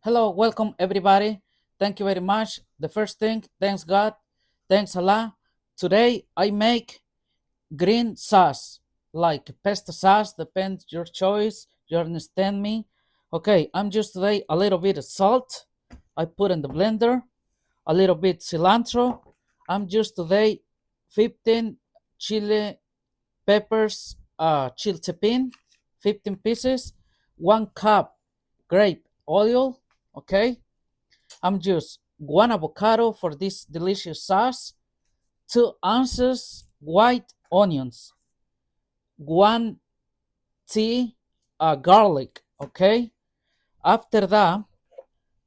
Hello, welcome everybody. Thank you very much. The first thing, thanks God, thanks Allah. Today I make green sauce, like pesto sauce, depends your choice. You understand me? Okay, I'm just today a little bit of salt. I put in the blender, a little bit cilantro. I'm just today 15 chili peppers, chiltepin, 15 pieces, 1 cup grape oil. Okay, I'm just 1 avocado for this delicious sauce, 2 ounces white onions, 1 tea garlic. Okay, after that,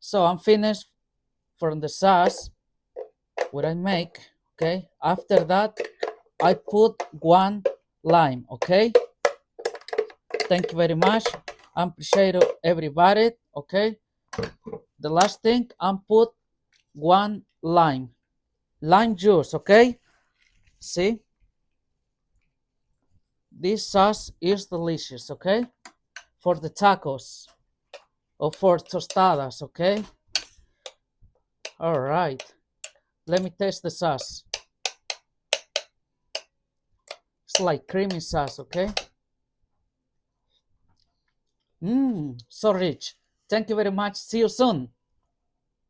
so I'm finished from the sauce. What I make, okay. After that, I put 1 lime. Okay, thank you very much. I appreciate everybody. Okay, the last thing, I'm put 1 lime juice. Okay, see, this sauce is delicious, okay? For the tacos or for tostadas, okay? All right. Let me taste the sauce. It's like creamy sauce, okay? So rich. Thank you very much. See you soon.